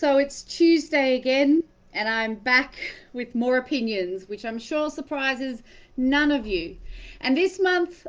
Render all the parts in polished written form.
So it's Tuesday again, and I'm back with more opinions, which I'm sure surprises none of you. And this month,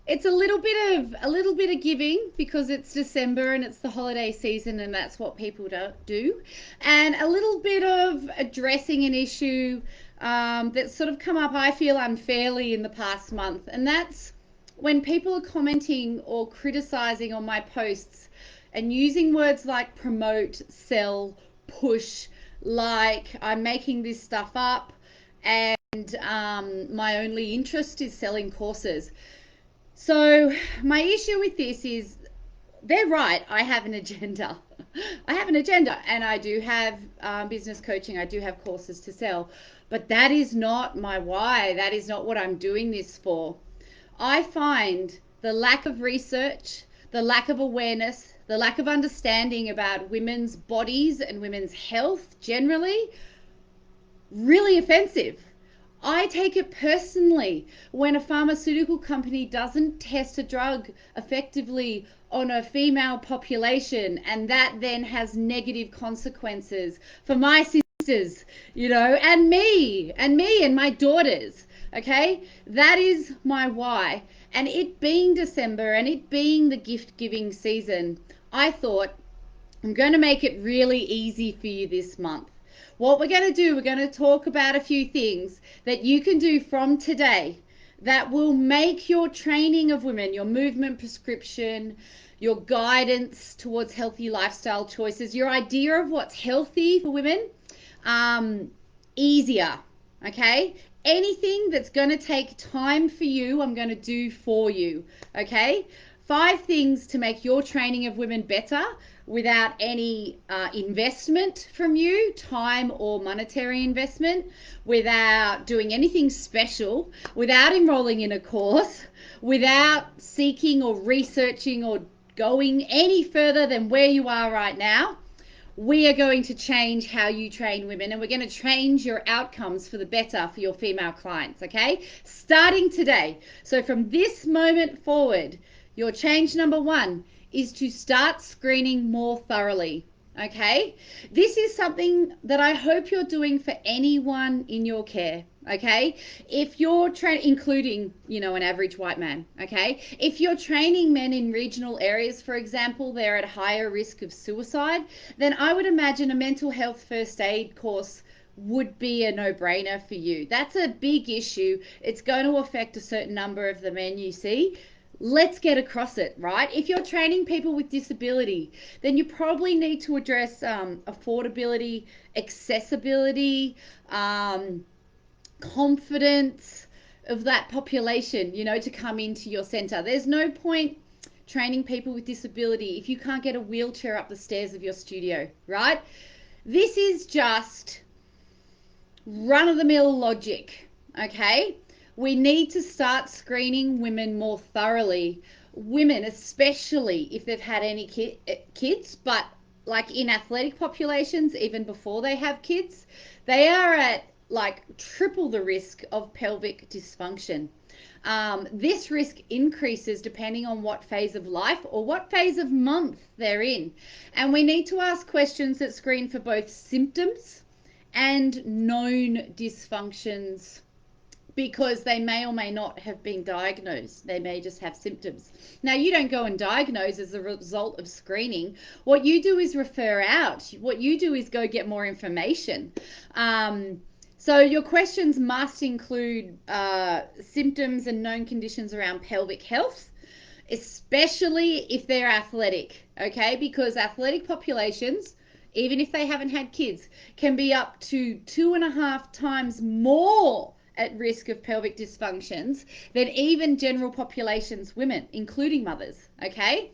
it's a little bit of giving because it's December and it's the holiday season, and that's what people do, and a little bit of addressing an issue that's sort of come up, I feel, unfairly in the past month, and that's when people are commenting or criticizing on my posts and using words like promote, sell, push, like I'm making this stuff up, and my only interest is selling courses. So, my issue with this is they're right. I have an agenda. I have an agenda, and I do have business coaching, I do have courses to sell, but that is not my why. That is not what I'm doing this for. I find the lack of research, the lack of awareness, the lack of understanding about women's bodies and women's health generally really offensive. I take it personally when a pharmaceutical company doesn't test a drug effectively on a female population, and that then has negative consequences for my sisters, and my daughters. Okay, that is my why. And it being December and it being the gift giving season, I thought I'm going to make it really easy for you this month. What we're going to do, we're going to talk about a few things that you can do from today that will make your training of women, your movement prescription, your guidance towards healthy lifestyle choices, your idea of what's healthy for women, um, easier. Okay? Anything that's going to take time for you, I'm going to do for you. Okay? 5 things to make your training of women better without any investment from you, time or monetary investment, without doing anything special, without enrolling in a course, without seeking or researching or going any further than where you are right now. We are going to change how you train women, and we're going to change your outcomes for the better for your female clients, okay? Starting today. So from this moment forward, your change number 1 is to start screening more thoroughly. Okay, this is something that I hope you're doing for anyone in your care. Okay, if you're including, an average white man. Okay, if you're training men in regional areas, for example, they're at higher risk of suicide, then I would imagine a mental health first aid course would be a no-brainer for you. That's a big issue. It's going to affect a certain number of the men you see. Let's get across it, right? If you're training people with disability, then you probably need to address affordability, accessibility, confidence of that population, to come into your center. There's no point training people with disability if you can't get a wheelchair up the stairs of your studio, right? This is just run-of-the-mill logic, okay? We need to start screening women more thoroughly. Women, especially if they've had any kids, but like in athletic populations, even before they have kids, they are at like triple the risk of pelvic dysfunction. This risk increases depending on what phase of life or what phase of month they're in. And we need to ask questions that screen for both symptoms and known dysfunctions, because they may or may not have been diagnosed. They may just have symptoms. Now, you don't go and diagnose as a result of screening. What you do is refer out. What you do is go get more information. So your questions must include symptoms and known conditions around pelvic health, especially if they're athletic, okay? Because athletic populations, even if they haven't had kids, can be up to 2.5 times more at risk of pelvic dysfunctions than even general populations women, including mothers. Okay,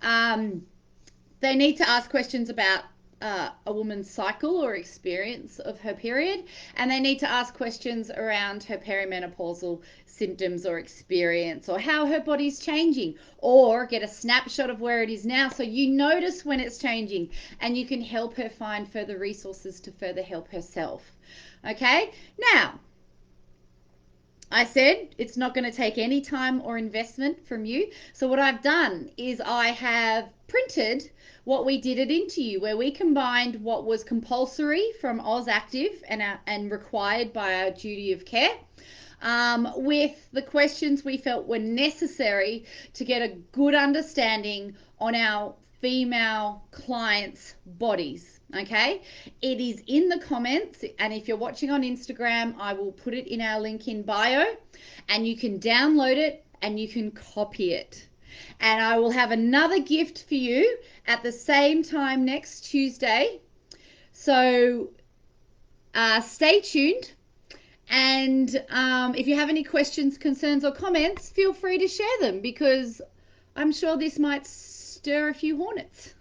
they need to ask questions about a woman's cycle or experience of her period, and they need to ask questions around her perimenopausal symptoms or experience, or how her body's changing, or get a snapshot of where it is now so you notice when it's changing and you can help her find further resources to further help herself. Okay, now I said it's not going to take any time or investment from you. So what I've done is I have printed what we did it into you, where we combined what was compulsory from Oz Active and required by our duty of care, with the questions we felt were necessary to get a good understanding on our female clients' bodies. Okay, it is in the comments, and if you're watching on Instagram, I will put it in our link in bio, and you can download it and you can copy it. And I will have another gift for you at the same time next Tuesday. So stay tuned. And if you have any questions, concerns, or comments, feel free to share them, because I'm sure this might stir a few hornets.